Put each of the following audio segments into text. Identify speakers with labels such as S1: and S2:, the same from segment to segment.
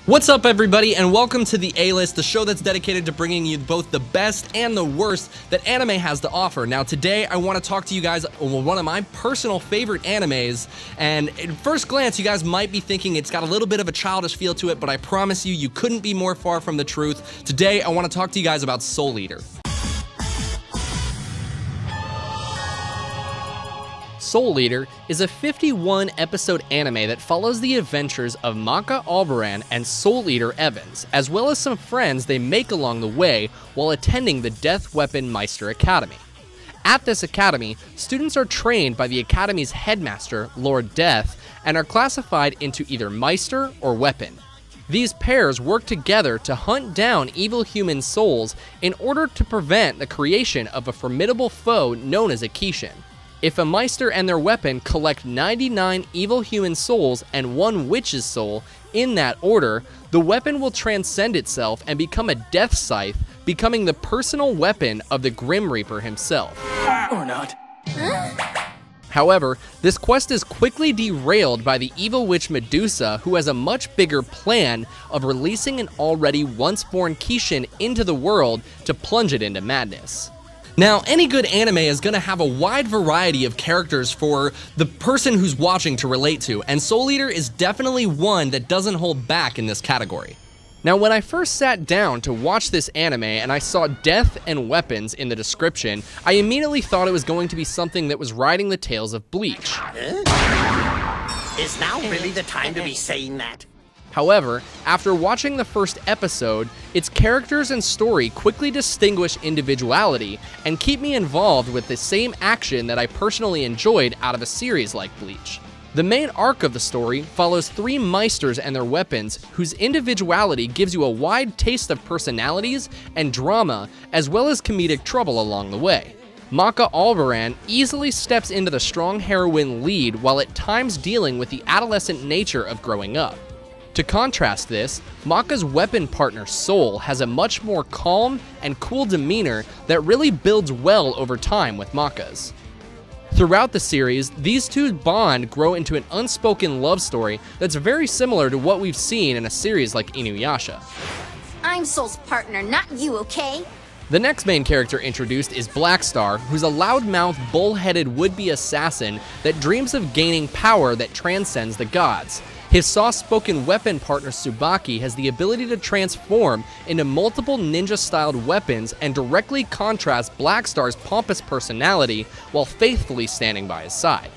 S1: What's up, everybody, and welcome to the A-List, the show that's dedicated to bringing you both the best and the worst that anime has to offer. Now, today, I want to talk to you guys on one of my personal favorite animes, and at first glance, you guys might be thinking it's got a little bit of a childish feel to it, but I promise you, you couldn't be more far from the truth. Today, I want to talk to you guys about Soul Eater. Soul Eater is a 51-episode anime that follows the adventures of Maka Alboran and Soul Eater Evans, as well as some friends they make along the way while attending the Death Weapon Meister Academy. At this academy, students are trained by the academy's headmaster, Lord Death, and are classified into either Meister or Weapon. These pairs work together to hunt down evil human souls in order to prevent the creation of a formidable foe known as a Kishin. If a Meister and their weapon collect 99 evil human souls and 1 witch's soul in that order, the weapon will transcend itself and become a death scythe, becoming the personal weapon of the Grim Reaper himself.
S2: Or not.
S1: However, this quest is quickly derailed by the evil witch Medusa, who has a much bigger plan of releasing an already once-born Kishin into the world to plunge it into madness. Now, any good anime is going to have a wide variety of characters for the person who's watching to relate to, and Soul Eater is definitely one that doesn't hold back in this category. Now, when I first sat down to watch this anime and I saw death and weapons in the description, I immediately thought it was going to be something that was riding the tails of Bleach.
S2: Is now really the time to be saying that?
S1: However, after watching the first episode, its characters and story quickly distinguish individuality and keep me involved with the same action that I personally enjoyed out of a series like Bleach. The main arc of the story follows 3 Meisters and their weapons, whose individuality gives you a wide taste of personalities and drama, as well as comedic trouble along the way. Maka Alboran easily steps into the strong heroine lead while at times dealing with the adolescent nature of growing up. To contrast this, Maka's weapon partner Soul has a much more calm and cool demeanor that really builds well over time with Maka's. Throughout the series, these two bond grow into an unspoken love story that's very similar to what we've seen in a series like Inuyasha.
S3: I'm Soul's partner, not you, okay?
S1: The next main character introduced is Blackstar, who's a loudmouth, bull-headed would-be assassin that dreams of gaining power that transcends the gods. His soft-spoken weapon partner Tsubaki has the ability to transform into multiple ninja-styled weapons and directly contrast Blackstar's pompous personality while faithfully standing by his side.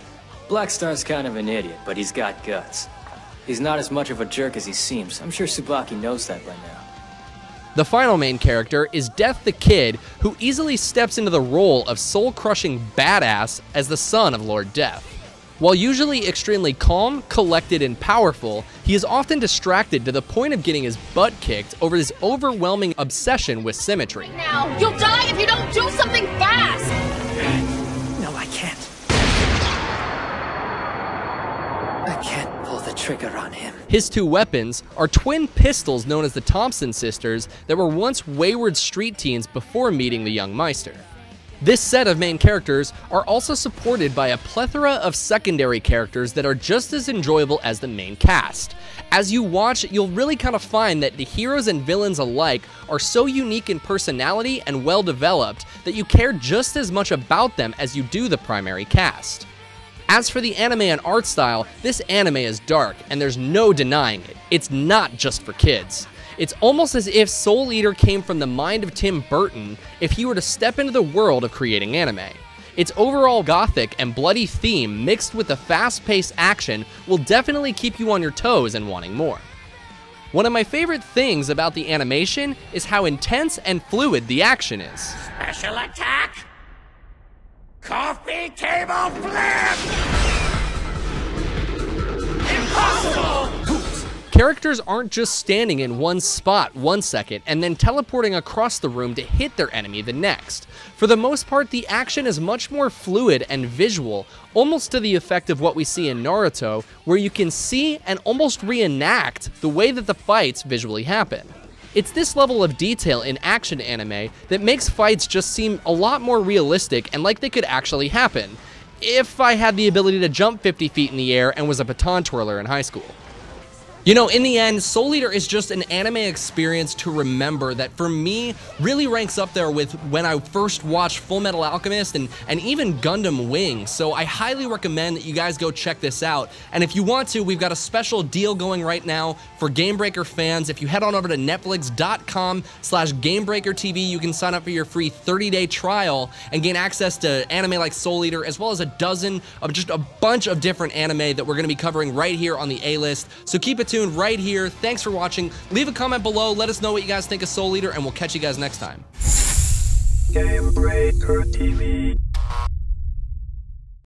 S4: Blackstar's kind of an idiot, but he's got guts. He's not as much of a jerk as he seems. I'm sure Tsubaki knows that by now.
S1: The final main character is Death the Kid, who easily steps into the role of soul-crushing badass as the son of Lord Death. While usually extremely calm, collected, and powerful, he is often distracted to the point of getting his butt kicked over his overwhelming obsession with symmetry.
S3: Now, you'll die if you don't do something fast!
S2: No, I can't. I can't pull the trigger on him.
S1: His 2 weapons are twin pistols known as the Thompson sisters that were once wayward street teens before meeting the young Meister. This set of main characters are also supported by a plethora of secondary characters that are just as enjoyable as the main cast. As you watch, you'll really kind of find that the heroes and villains alike are so unique in personality and well developed that you care just as much about them as you do the primary cast. As for the anime and art style, this anime is dark, and there's no denying it. It's not just for kids. It's almost as if Soul Eater came from the mind of Tim Burton if he were to step into the world of creating anime. Its overall gothic and bloody theme mixed with the fast-paced action will definitely keep you on your toes and wanting more. One of my favorite things about the animation is how intense and fluid the action is.
S2: Special attack! Coffee table flip! Impossible!
S1: Characters aren't just standing in one spot 1 second and then teleporting across the room to hit their enemy the next. For the most part, the action is much more fluid and visual, almost to the effect of what we see in Naruto, where you can see and almost reenact the way that the fights visually happen. It's this level of detail in action anime that makes fights just seem a lot more realistic and like they could actually happen, if I had the ability to jump 50 feet in the air and was a baton twirler in high school. You know, in the end, Soul Eater is just an anime experience to remember that for me really ranks up there with when I first watched Full Metal Alchemist and even Gundam Wing. So I highly recommend that you guys go check this out. And if you want to, we've got a special deal going right now for Gamebreaker fans. If you head on over to netflix.com/GamebreakerTV, you can sign up for your free 30-day trial and gain access to anime like Soul Eater, as well as just a bunch of different anime that we're going to be covering right here on the A-list. So keep it tuned right here. Thanks for watching. Leave a comment below. Let us know what you guys think of Soul Eater, and we'll catch you guys next time.
S5: Gamebreaker TV.